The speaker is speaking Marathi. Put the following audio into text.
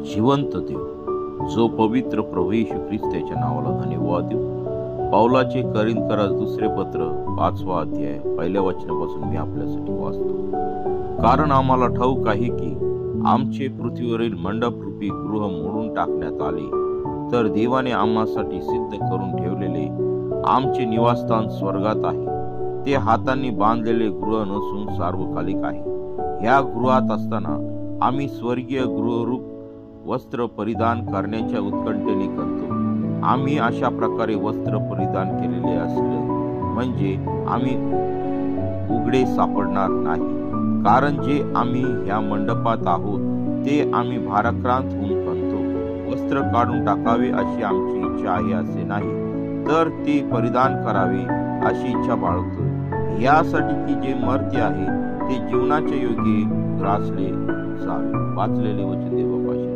जिवंत देव, जो पवित्र प्रभू येशू ख्रिस्ताच्या नावाला धन्यवाद देऊ. पौलाचे करिंथकरास दुसरे पत्र 5वा अध्याय 1ल्या वचनापासून मी आपल्यासाठी वाचतो. कारण आम्हाला ठाऊक आहे की आमचे पृथ्वीवरील मंडपरूपी गृह मोडून टाकण्यात आले, तर देवाने आम्हासाठी सिद्ध करून ठेवलेले आमचे निवासस्थान स्वर्गात आहे. ते हातांनी बांधलेले गृह नसून सार्वकालिक आहे. ह्या गृहात असताना आम्ही स्वर्गीय गृहरूप वस्त्र परिधान करण्याच्या उत्कंठेने करतो. आम्ही अशा प्रकारे वस्त्र परिधान केलेले असले म्हणजे आम्ही उघडे सापडणार नाही. कारण जे आम्ही ह्या मंडपात आहोत ते आम्ही भाराक्रांत होऊन बनतो. वस्त्र काढून टाकावे अशी आमची इच्छा आहे असे नाही, तर ते परिधान करावे अशी इच्छा बाळगतोय, यासाठी की जे मर्त्य आहे ते जीवनाच्या योगी ग्रासले जावे. वाचलेले वचन देवापाशी